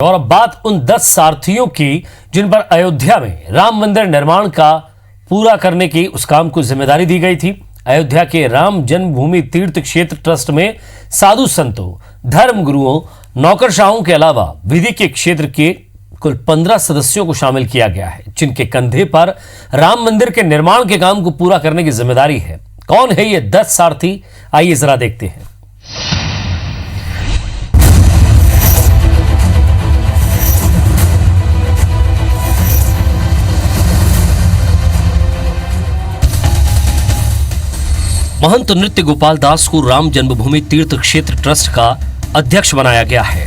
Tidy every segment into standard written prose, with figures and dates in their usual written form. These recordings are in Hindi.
और अब बात उन 10 सारथियों की जिन पर अयोध्या में राम मंदिर निर्माण का पूरा करने की उस काम को जिम्मेदारी दी गई थी। अयोध्या के राम जन्मभूमि तीर्थ क्षेत्र ट्रस्ट में साधु संतों, धर्म गुरुओं, नौकरशाहों के अलावा विधि के क्षेत्र के कुल 15 सदस्यों को शामिल किया गया है, जिनके कंधे पर राम मंदिर के निर्माण के काम को पूरा करने की जिम्मेदारी है। कौन है ये 10 सारथी, आइए जरा देखते हैं। महंत नृत्य गोपाल दास को राम जन्मभूमि तीर्थ क्षेत्र ट्रस्ट का अध्यक्ष बनाया गया है।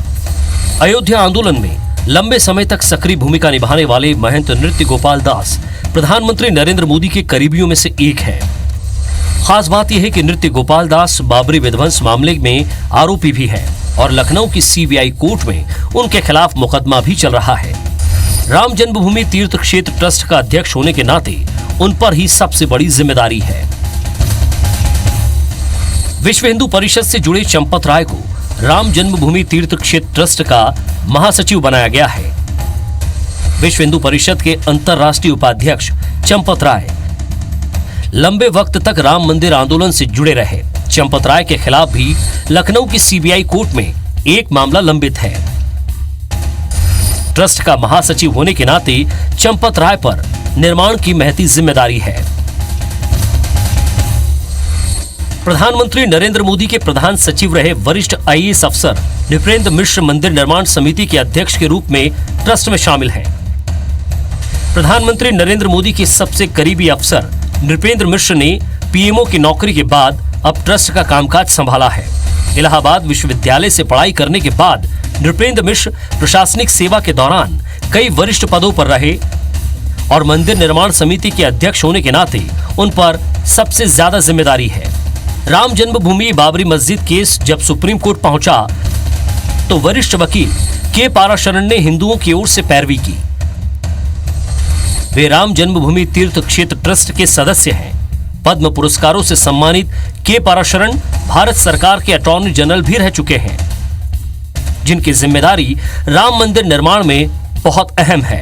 अयोध्या आंदोलन में लंबे समय तक सक्रिय भूमिका निभाने वाले महंत नृत्य गोपाल दास प्रधानमंत्री नरेंद्र मोदी के करीबियों में से एक है। खास बात यह है कि नृत्य गोपाल दास बाबरी विध्वंस मामले में आरोपी भी है और लखनऊ की सीबीआई कोर्ट में उनके खिलाफ मुकदमा भी चल रहा है। राम जन्मभूमि तीर्थ क्षेत्र ट्रस्ट का अध्यक्ष होने के नाते उन पर ही सबसे बड़ी जिम्मेदारी है। विश्व हिंदू परिषद से जुड़े चंपत राय को राम जन्मभूमि तीर्थ क्षेत्र ट्रस्ट का महासचिव बनाया गया है। विश्व हिंदू परिषद के अंतर्राष्ट्रीय उपाध्यक्ष चंपत राय लंबे वक्त तक राम मंदिर आंदोलन से जुड़े रहे। चंपत राय के खिलाफ भी लखनऊ की सीबीआई कोर्ट में एक मामला लंबित है। ट्रस्ट का महासचिव होने के नाते चंपत राय पर निर्माण की महती जिम्मेदारी है। प्रधानमंत्री नरेंद्र मोदी के प्रधान सचिव रहे वरिष्ठ आईएएस अफसर नृपेंद्र मिश्र मंदिर निर्माण समिति के अध्यक्ष के रूप में ट्रस्ट में शामिल हैं। प्रधानमंत्री नरेंद्र मोदी के सबसे करीबी अफसर नृपेंद्र मिश्र ने पीएमओ की नौकरी के बाद अब ट्रस्ट का कामकाज संभाला है। इलाहाबाद विश्वविद्यालय से पढ़ाई करने के बाद नृपेंद्र मिश्र प्रशासनिक सेवा के दौरान कई वरिष्ठ पदों पर रहे और मंदिर निर्माण समिति के अध्यक्ष होने के नाते उन पर सबसे ज्यादा जिम्मेदारी है। राम जन्मभूमि बाबरी मस्जिद केस जब सुप्रीम कोर्ट पहुंचा तो वरिष्ठ वकील के पाराशरण ने हिंदुओं की ओर से पैरवी की। वे राम जन्मभूमि तीर्थ क्षेत्र ट्रस्ट के सदस्य हैं। पद्म पुरस्कारों से सम्मानित के पाराशरण भारत सरकार के अटॉर्नी जनरल भी रह चुके हैं, जिनकी जिम्मेदारी राम मंदिर निर्माण में बहुत अहम है।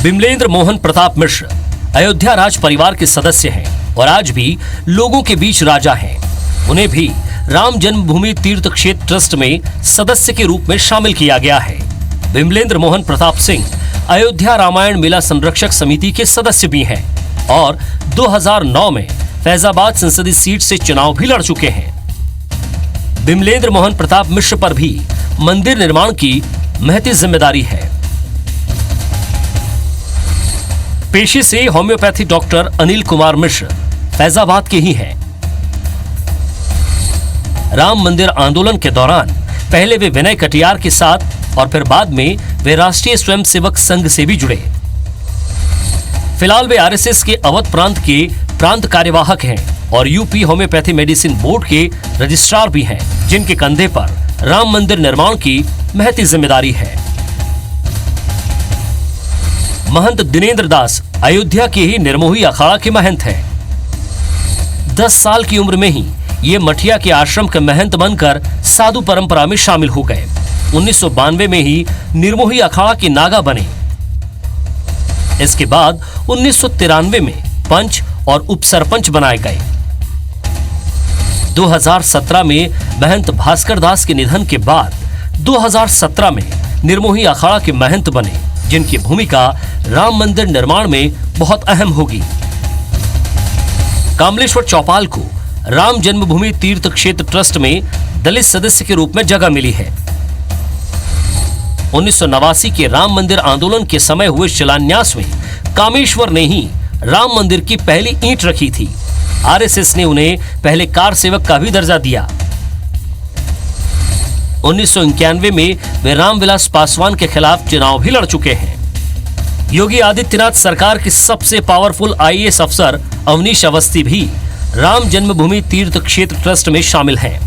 बिमलेंद्र मोहन प्रताप मिश्र अयोध्या राज परिवार के सदस्य हैं और आज भी लोगों के बीच राजा हैं। उन्हें भी राम जन्मभूमि तीर्थ क्षेत्र ट्रस्ट में सदस्य के रूप में शामिल किया गया है। बिमलेंद्र मोहन प्रताप सिंह अयोध्या रामायण मेला संरक्षक समिति के सदस्य भी हैं और 2009 में फैजाबाद संसदीय सीट से चुनाव भी लड़ चुके हैं। बिमलेंद्र मोहन प्रताप मिश्र पर भी मंदिर निर्माण की महती जिम्मेदारी है। पेशे से होम्योपैथी डॉक्टर अनिल कुमार मिश्र फैजाबाद के ही हैं। राम मंदिर आंदोलन के दौरान पहले वे विनय कटियार के साथ और फिर बाद में वे राष्ट्रीय स्वयंसेवक संघ से भी जुड़े। फिलहाल वे आरएसएस के अवध प्रांत के प्रांत कार्यवाहक हैं और यूपी होम्योपैथी मेडिसिन बोर्ड के रजिस्ट्रार भी हैं, जिनके कंधे पर राम मंदिर निर्माण की महती जिम्मेदारी है। महंत दिनेंद्र दास अयोध्या के ही निर्मोही अखाड़ा के महंत हैं। 10 साल की उम्र में ही ये मठिया के आश्रम के महंत बनकर साधु परंपरा में शामिल हो गए। 1992 में ही निर्मोही अखाड़ा के नागा बने। इसके बाद 1993 में पंच और उपसरपंच बनाए गए। 2017 में महंत भास्कर दास के निधन के बाद 2017 में निर्मोही अखाड़ा के महंत बने, जिनकी भूमिका राम मंदिर निर्माण में बहुत अहम होगी। कमलेश्वर चौपाल को राम जन्मभूमि तीर्थ क्षेत्र ट्रस्ट में दलित सदस्य के रूप में जगह मिली है। 1989 के राम मंदिर आंदोलन के समय हुए शिलान्यास में कामेश्वर ने ही राम मंदिर की पहली ईंट रखी थी। आरएसएस ने उन्हें पहले कार सेवक का भी दर्जा दिया। 1991 में वे रामविलास पासवान के खिलाफ चुनाव भी लड़ चुके हैं। योगी आदित्यनाथ सरकार के सबसे पावरफुल आईएएस अफसर अवनीश अवस्थी भी राम जन्मभूमि तीर्थ क्षेत्र ट्रस्ट में शामिल हैं।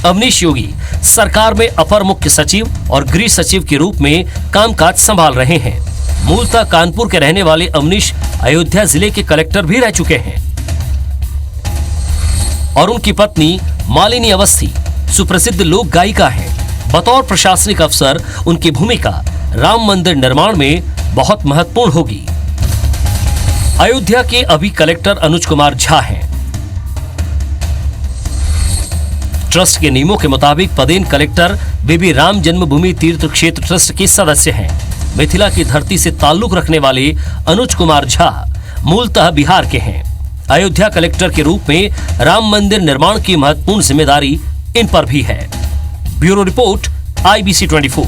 अवनीश योगी सरकार में अपर मुख्य सचिव और गृह सचिव के रूप में कामकाज संभाल रहे हैं। मूलतः कानपुर के रहने वाले अवनीश अयोध्या जिले के कलेक्टर भी रह चुके हैं और उनकी पत्नी मालिनी अवस्थी सुप्रसिद्ध लोक गायिका हैं। बतौर प्रशासनिक अफसर उनकी भूमिका राम मंदिर निर्माण में बहुत महत्वपूर्ण होगी। अयोध्या के अभी कलेक्टर अनुज कुमार झा हैं। ट्रस्ट के नियमों के मुताबिक पदेन कलेक्टर बेबी राम जन्मभूमि तीर्थ क्षेत्र ट्रस्ट के सदस्य हैं। मिथिला की धरती से ताल्लुक रखने वाले अनुज कुमार झा मूलतः बिहार के हैं। अयोध्या कलेक्टर के रूप में राम मंदिर निर्माण की महत्वपूर्ण जिम्मेदारी इन पर भी है। Bureau report IBC 24।